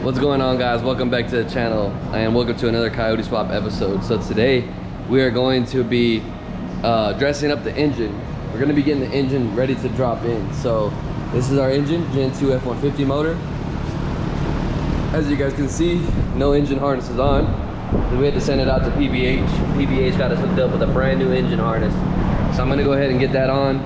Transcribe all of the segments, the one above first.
What's going on, guys? Welcome back to the channel and welcome to another Coyote Swap episode. So today we are going to be dressing up the engine. We're going to be getting the engine ready to drop in. So this is our engine, Gen 2 F-150 motor. As you guys can see, no engine harness is on. We had to send it out to PBH. PBH got us hooked up with a brand new engine harness. So I'm going to go ahead and get that on,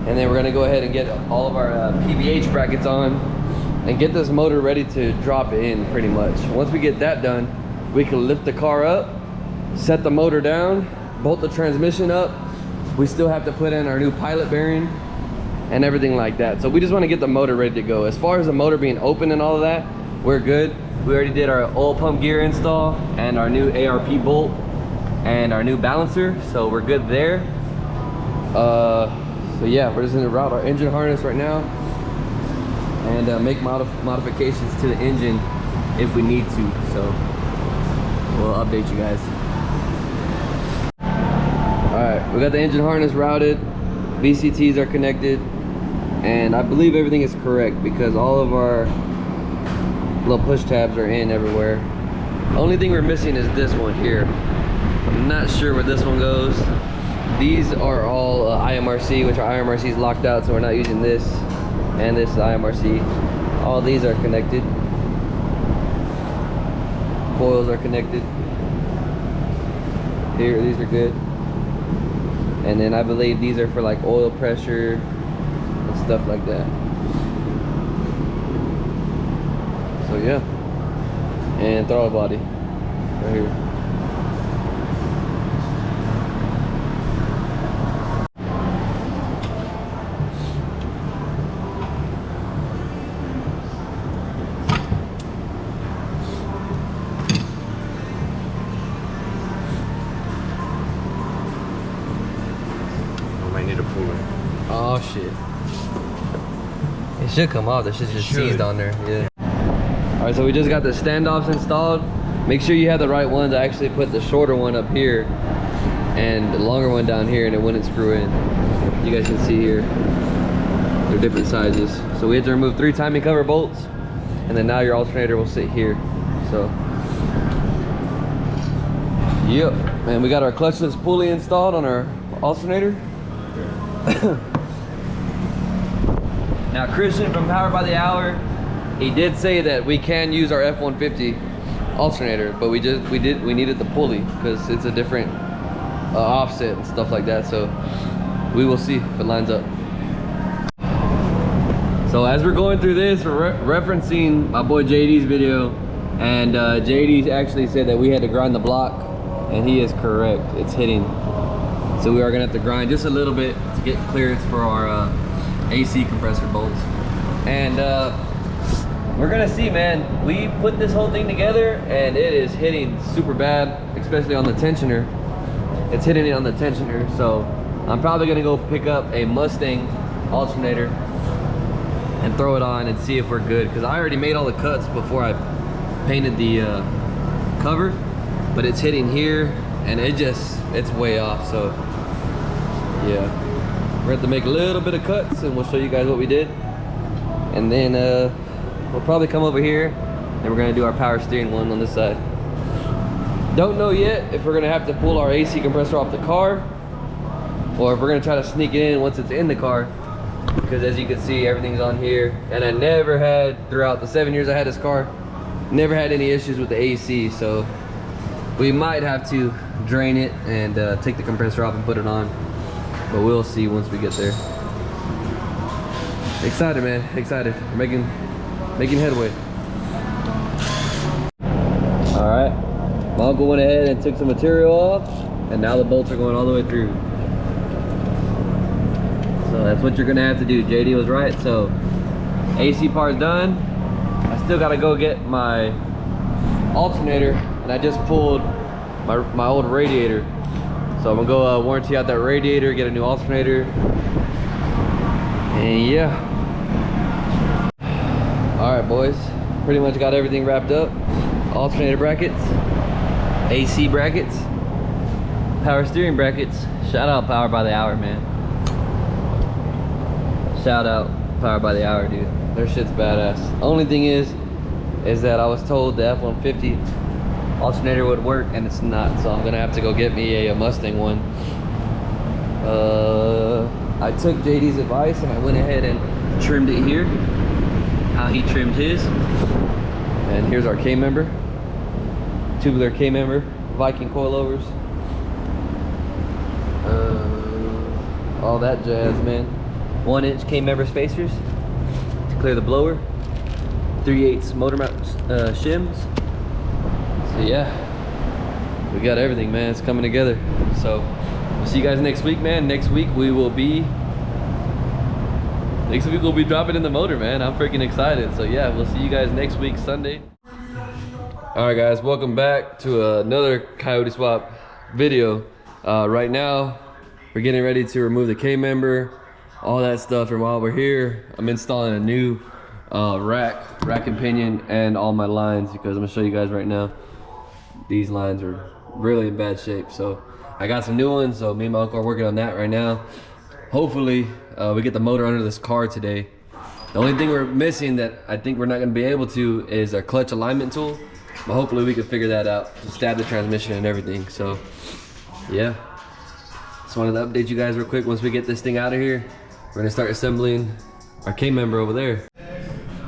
and then we're going to go ahead and get all of our PBH brackets on and get this motor ready to drop in pretty much. Once we get that done, we can lift the car up, set the motor down, bolt the transmission up. We still have to put in our new pilot bearing and everything like that. So we just want to get the motor ready to go. As far as the motor being open and all of that, we're good. We already did our oil pump gear install and our new ARP bolt and our new balancer, so we're good there. So yeah, we're just gonna route our engine harness right now and make modifications to the engine if we need to. So we'll update you guys. All right, we got the engine harness routed, VCTs are connected, and I believe everything is correct because all of our little push tabs are in everywhere. Only thing we're missing is this one here. I'm not sure where this one goes. These are all IMRC, which our IMRC is locked out, so we're not using this. And this is IMRC. All these are connected. Coils are connected. Here, these are good. And then I believe these are for like oil pressure and stuff like that. So yeah, and throttle body right here. I might need to pull it. Oh shit! It should come off. That shit's just seized on there. Yeah. All right, so we just got the standoffs installed. Make sure you have the right ones. I actually put the shorter one up here and the longer one down here, and it wouldn't screw in. You guys can see here, they're different sizes. So we had to remove 3 timing cover bolts, and then now your alternator will sit here. So, yep. And we got our clutchless pulley installed on our alternator. Now Christian from Power by the Hour, he did say that we can use our F-150 alternator, but we needed the pulley because it's a different offset and stuff like that. So we will see if it lines up. So as we're going through this, we're referencing my boy JD's video, and JD actually said that we had to grind the block, and he is correct. It's hitting. So we are gonna have to grind just a little bit to get clearance for our AC compressor bolts. And we're gonna see, man. We put this whole thing together and it is hitting super bad, especially on the tensioner. It's hitting it on the tensioner. So I'm probably gonna go pick up a Mustang alternator and throw it on and see if we're good, because I already made all the cuts before I painted the cover, but it's hitting here and it's way off. So yeah, we're gonna have to make a little bit of cuts and we'll show you guys what we did. And then we'll probably come over here and we're gonna do our power steering one on this side. Don't know yet if we're gonna have to pull our AC compressor off the car or if we're gonna try to sneak it in once it's in the car, because as you can see, everything's on here. And I never had, throughout the 7 years I had this car, never had any issues with the AC. So we might have to drain it and take the compressor off and put it on, but we'll see once we get there. Excited, man, excited. We're making headway. All right, my uncle went ahead and took some material off, and now the bolts are going all the way through. So that's what you're gonna have to do. JD was right. So AC part's done. I still gotta go get my alternator, and I just pulled my old radiator. So I'm gonna go warranty out that radiator, get a new alternator, and yeah. All right, boys, pretty much got everything wrapped up. Alternator brackets, AC brackets, power steering brackets. Shout out Power by the Hour, man. Shout out Power by the Hour, dude. Their shit's badass. Only thing is, is that I was told the F-150 alternator would work, and it's not. So I'm gonna have to go get me a Mustang one. I took JD's advice and I went ahead and trimmed it here, how he trimmed his. And here's our K-member, tubular K-member, Viking coilovers, all that jazz, man. 1-inch K-member spacers to clear the blower, 3/8 motor mount shims. So yeah, we got everything, man. It's coming together. So we'll see you guys next week, man. Next week we'll be dropping in the motor, man. I'm freaking excited. So yeah, we'll see you guys next week, Sunday. All right, guys, welcome back to another Coyote Swap video. Right now, we're getting ready to remove the K-member, all that stuff. And while we're here, I'm installing a new rack and pinion, and all my lines, because I'm gonna show you guys right now. These lines are really in bad shape. So I got some new ones, so me and my uncle are working on that right now. Hopefully we get the motor under this car today. The only thing we're missing that I think we're not gonna be able to is a clutch alignment tool, but hopefully we can figure that out to stab the transmission and everything. So yeah, just wanted to update you guys real quick. Once we get this thing out of here, we're gonna start assembling our K-member over there.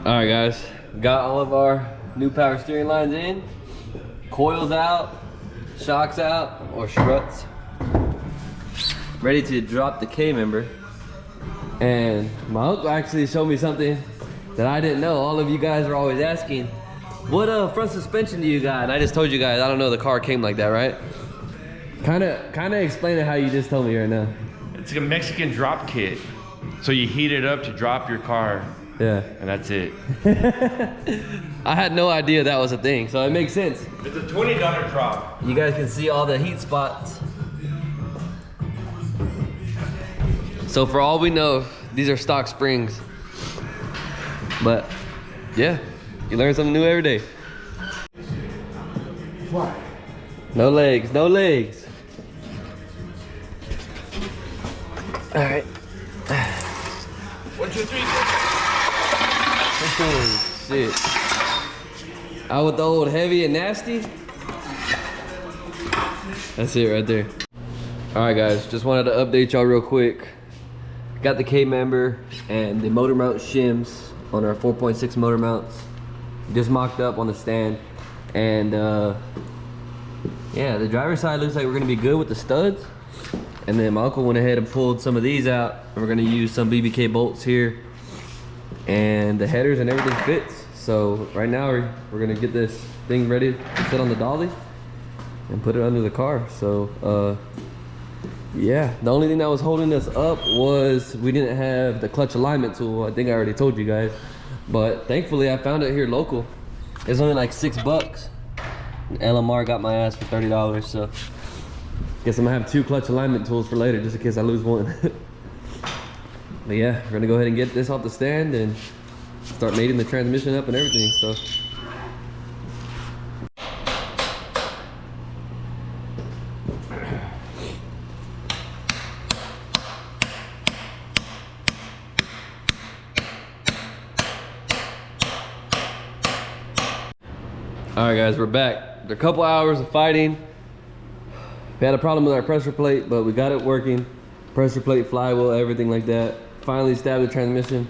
All right, guys, got all of our new power steering lines in, coils out, shocks out, or struts, ready to drop the K-member. And my uncle actually showed me something that I didn't know. All of you guys are always asking, what front suspension do you got? And I just told you guys, I don't know, the car came like that, right? Kind of explain it how you just told me right now. It's a Mexican drop kit. So you heat it up to drop your car. Yeah. And that's it. I had no idea that was a thing, so it makes sense. It's a $20 drop. You guys can see all the heat spots. So for all we know, these are stock springs. But yeah, you learn something new every day. What? No legs, no legs. All right. 1, 2, 3. Oh, shit. Out with the old heavy and nasty. That's it right there. All right, guys, just wanted to update y'all real quick. Got the K-member and the motor mount shims on our 4.6 motor mounts. Just mocked up on the stand. And yeah, the driver's side looks like we're gonna be good with the studs. And then my uncle went ahead and pulled some of these out, and we're gonna use some BBK bolts here. And the headers and everything fits. So right now we're gonna get this thing ready to sit on the dolly and put it under the car. So yeah, the only thing that was holding us up was we didn't have the clutch alignment tool. I think I already told you guys, but thankfully I found it here local. It's only like $6. LMR got my ass for $30, so guess I'm gonna have 2 clutch alignment tools for later, just in case I lose one. But yeah, we're gonna go ahead and get this off the stand and start mating the transmission up and everything. So all right, guys, we're back. After a couple hours of fighting, we had a problem with our pressure plate, but we got it working. Pressure plate, flywheel, everything like that. Finally stabbed the transmission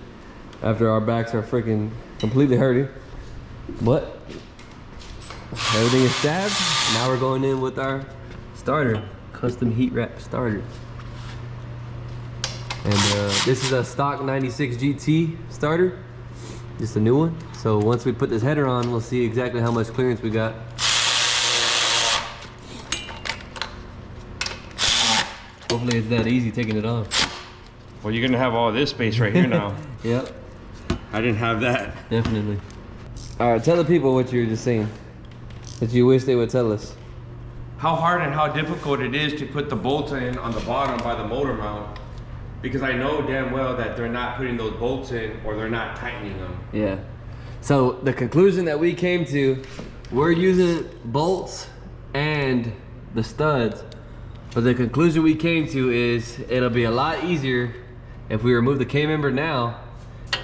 after our backs are freaking completely hurting. But everything is stabbed. Now we're going in with our starter, custom heat wrap starter. And this is a stock 96 GT starter, just a new one. So once we put this header on, we'll see exactly how much clearance we got. Hopefully it's that easy taking it off. Well, you're gonna have all this space right here now. Yep. I didn't have that. Definitely. All right, tell the people what you were just saying, that you wish they would tell us. How hard and how difficult it is to put the bolts in on the bottom by the motor mount, because I know damn well that they're not putting those bolts in or they're not tightening them. Yeah. So the conclusion that we came to, we're using bolts and the studs, but the conclusion we came to is it'll be a lot easier if we remove the K-member now,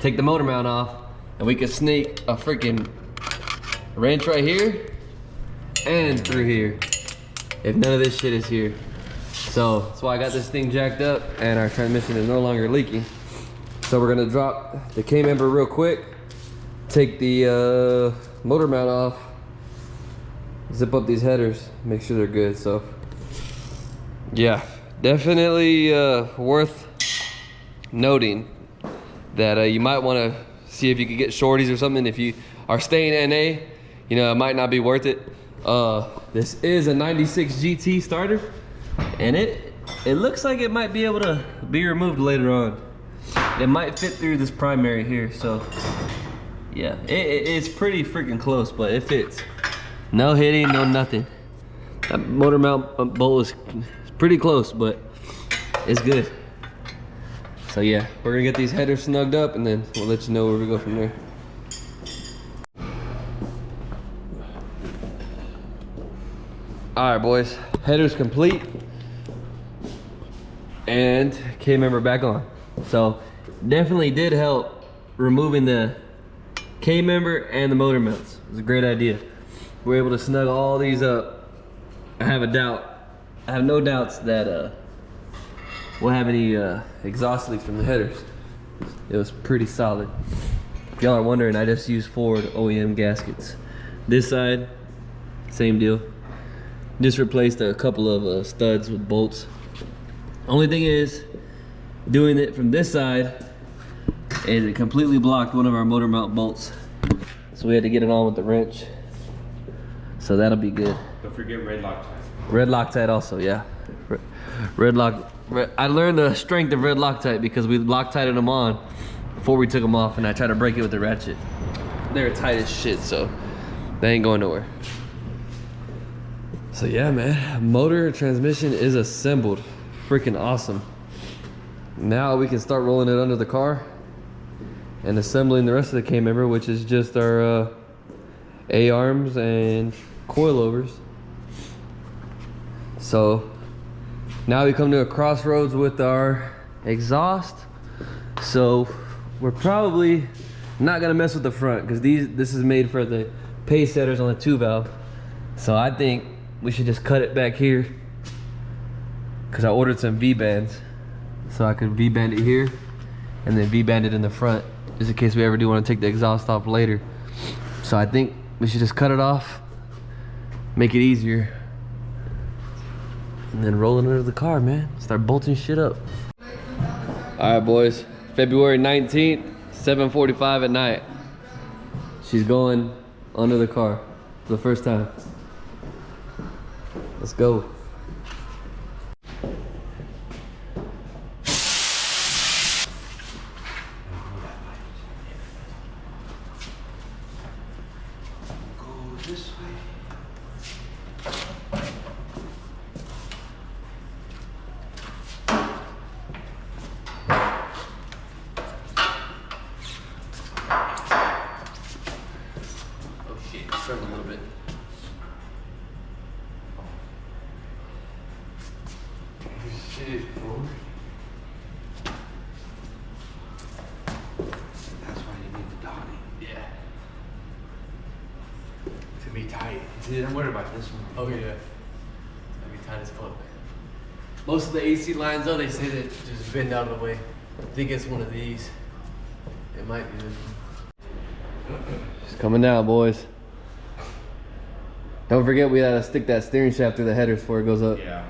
take the motor mount off, and we could sneak a freaking wrench right here and through here, if none of this shit is here. So that's why I got this thing jacked up and our transmission is no longer leaking. So we're gonna drop the K-member real quick, take the motor mount off, zip up these headers, make sure they're good. So yeah, definitely worth noting that you might want to see if you could get shorties or something. If you are staying NA, you know, it might not be worth it. This is a 96 GT starter, and it looks like it might be able to be removed later on. It might fit through this primary here, so yeah, it's pretty freaking close, but it fits. No hitting, no nothing. That motor mount bolt is pretty close, but it's good. So yeah, we're gonna get these headers snugged up and then we'll let you know where we go from there. All right, boys, headers complete and K-member back on. So definitely did help removing the K-member and the motor mounts. It was a great idea. We're able to snug all these up. I have no doubts that we'll have any exhaust leaks from the headers. It was pretty solid. If y'all are wondering, I just used Ford OEM gaskets. This side, same deal. Just replaced a couple of studs with bolts. Only thing is, doing it from this side, is it completely blocked one of our motor mount bolts. So we had to get it on with the wrench. So that'll be good. Don't forget red Loctite. Red Loctite also, yeah. I learned the strength of red Loctite because we Loctited them on before we took them off, and I tried to break it with the ratchet. They're tight as shit, so they ain't going nowhere. So yeah, man, motor and transmission is assembled. Freaking awesome. Now we can start rolling it under the car and assembling the rest of the K-member, which is just our A-arms and coilovers. So now we come to a crossroads with our exhaust. So we're probably not gonna mess with the front because this is made for the pace setters on the 2-valve. So I think we should just cut it back here because I ordered some V-bands. So I could V-band it here and then V-band it in the front, just in case we ever do want to take the exhaust off later. So I think we should just cut it off, make it easier, and then roll it under the car, man. Start bolting shit up. All right, boys. February 19th, 7:45 at night. She's going under the car for the first time. Let's go. A little bit. Shit, bro. That's why you need the dolly. Yeah. To be tight. Dude, I'm worried about this one. Oh yeah. It's gonna be tight as fuck. Most of the AC lines though, they say that just bend out of the way. I think it's one of these. It might be this one. It's coming down, boys. Don't forget we gotta stick that steering shaft through the headers before it goes up. Yeah.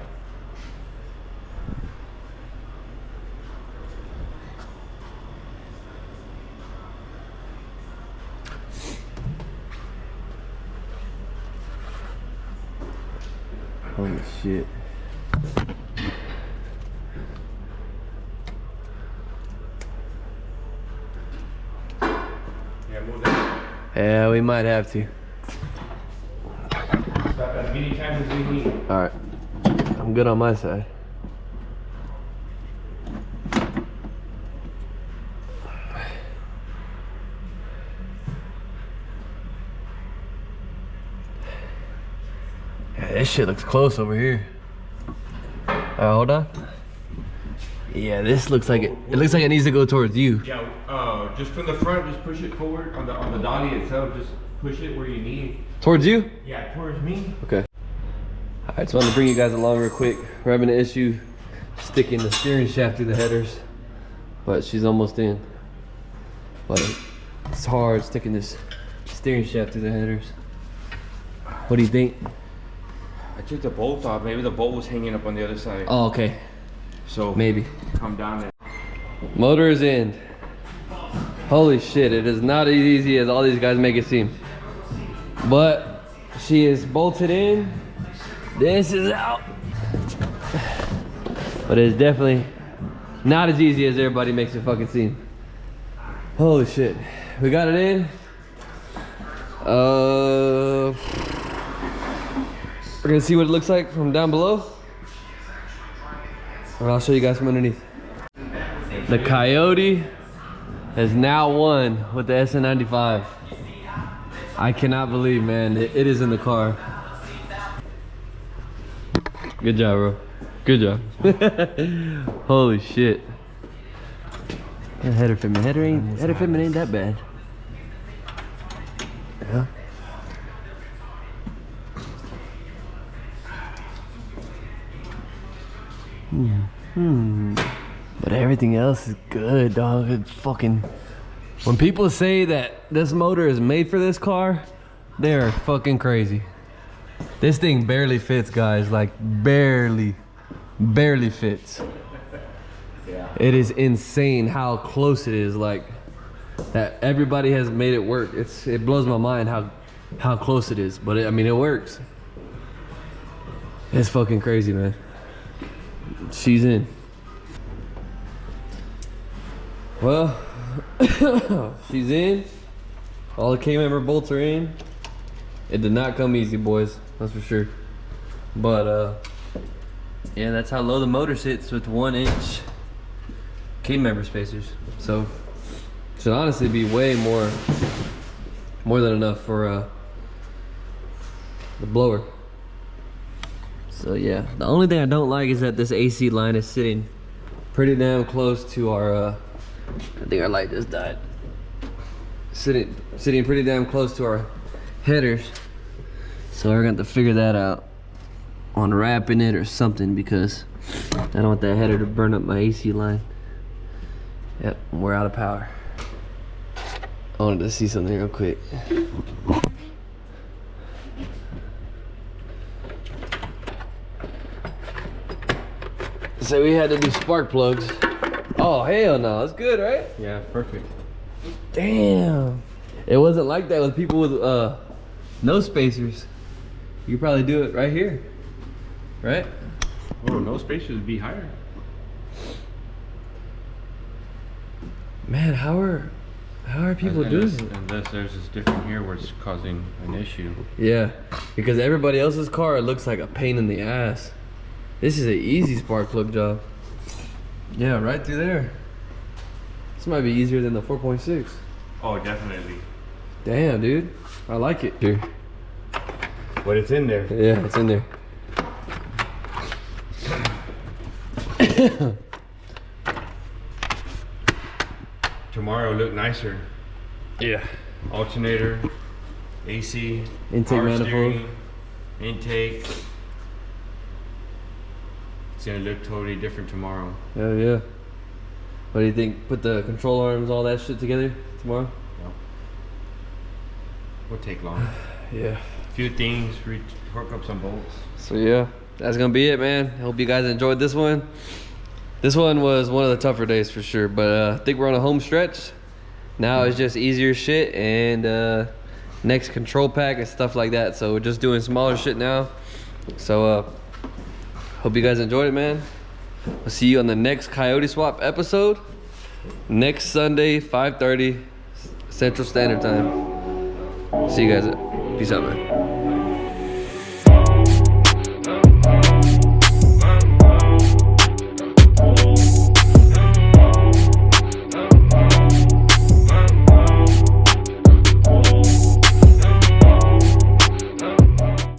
Holy shit. Yeah, move that. Yeah, we might have to. Stop as many times as we need. Alright. I'm good on my side. Yeah, this shit looks close over here. Alright, hold on. Yeah, this looks like it looks like it needs to go towards you. Yeah, just from the front, just push it forward on the dolly itself. Just push it where you need. Towards you? Yeah, towards me. Okay. All right, so I'm gonna bring you guys along real quick. We're having an issue sticking the steering shaft through the headers, but she's almost in. But it's hard sticking this steering shaft through the headers. What do you think? I took the bolt off. Maybe the bolt was hanging up on the other side. Oh, okay. So maybe. Come down there. Motor is in. Holy shit, it is not as easy as all these guys make it seem. But she is bolted in. This is out. But it's definitely not as easy as everybody makes it fucking seem. Holy shit. We got it in. We're gonna see what it looks like from down below. And I'll show you guys from underneath. The Coyote has now won with the SN95. I cannot believe, man, it is in the car. Good job, bro. Good job. Holy shit. That header fitment. Header fitment ain't that bad. Yeah. But everything else is good, dog. It's fucking... When people say that this motor is made for this car, they're fucking crazy. This thing barely fits, guys. Like, barely fits. Yeah. It is insane how close it is. Like, that everybody has made it work. It blows my mind how close it is. But I mean, it works. It's fucking crazy, man. She's in. Well, she's in. All the K-member bolts are in. It did not come easy, boys. That's for sure. But yeah, that's how low the motor sits with 1-inch K-member spacers. So should honestly be way more than enough for the blower. So yeah, the only thing I don't like is that this AC line is sitting pretty damn close to our I think our light just died. Sitting pretty damn close to our headers. So we're gonna have to figure that out on wrapping it or something, because I don't want that header to burn up my AC line. Yep, we're out of power. I wanted to see something real quick. So we had to do spark plugs. Oh hell no, that's good, right? Yeah, perfect. Damn. It wasn't like that with people with no spacers. You could probably do it right here, right? Oh, no spacers would be higher. Man, how are people doing it? Unless there's this different here where it's causing an issue. Yeah, because everybody else's car looks like a pain in the ass. This is an easy spark plug job. Yeah, right through there. This might be easier than the 4.6. Oh, definitely. Damn, dude. I like it. Here. But it's in there. Yeah, it's in there. Tomorrow will look nicer. Yeah. Alternator, AC, intake power manifold, steering, intake. It's gonna look totally different tomorrow. Hell yeah. What do you think? Put the control arms, all that shit together tomorrow? No. Won't take long. Yeah. A few things, hook up some bolts. So yeah, that's gonna be it, man. Hope you guys enjoyed this one. This one was one of the tougher days for sure, but I think we're on a home stretch. Now it's just easier shit and next control pack and stuff like that. So we're just doing smaller shit now. So hope you guys enjoyed it, man. I'll see you on the next Coyote Swap episode. Next Sunday, 5:30 Central Standard Time. See you guys. Peace out, man.